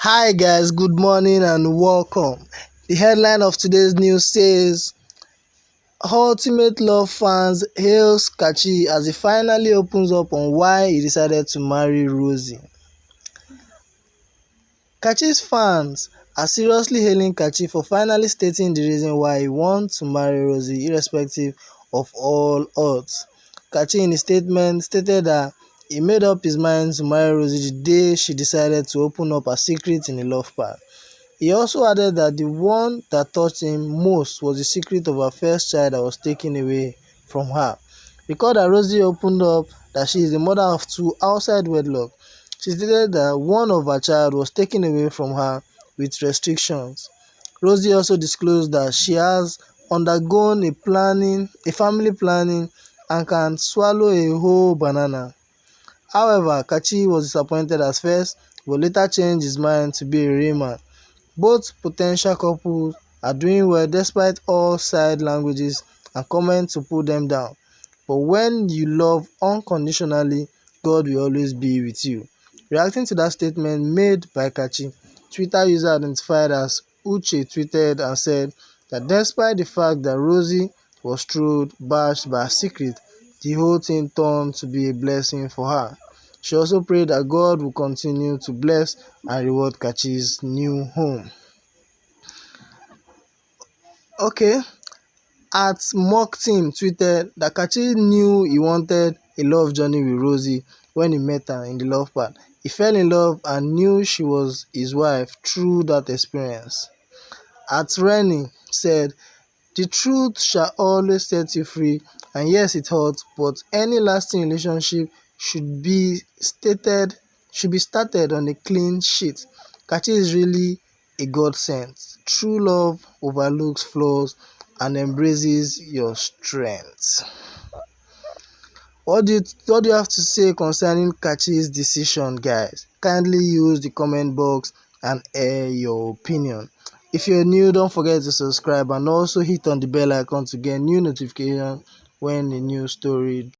Hi guys, good morning and welcome. The headline of today's news says Ultimate Love fans hails Kachi as he finally opens up on why he decided to marry Rosie. Kachi's fans are seriously hailing Kachi for finally stating the reason why he wants to marry Rosie irrespective of all odds. Kachi in a statement stated that he made up his mind to marry Rosie the day she decided to open up her secret in a love pact. He also added that the one that touched him most was the secret of her first child that was taken away from her. Recall that Rosie opened up that she is the mother of two outside wedlock. She stated that one of her child was taken away from her with restrictions. Rosie also disclosed that she has undergone a family planning and can swallow a whole banana. However, Kachi was disappointed at first but later changed his mind to be a real man. Both potential couples are doing well despite all side languages and comments to pull them down. But when you love unconditionally, God will always be with you. Reacting to that statement made by Kachi, Twitter user identified as Uche tweeted and said that despite the fact that Rosie was trolled, bashed by her secret, the whole thing turned to be a blessing for her. She also prayed that God will continue to bless and reward Kachi's new home. Okay, at Mock Team tweeted that Kachi knew he wanted a love journey with Rosie when he met her in the love part. He fell in love and knew she was his wife through that experience. At Rennie said, "The truth shall always set you free, and yes, it hurts, but any lasting relationship should be started on a clean sheet. Kachi is really a godsend. True love overlooks flaws and embraces your strengths." What do you have to say concerning Kachi's decision, guys? Kindly use the comment box and air your opinion. If you're new, don't forget to subscribe and also hit on the bell icon to get new notifications when a new story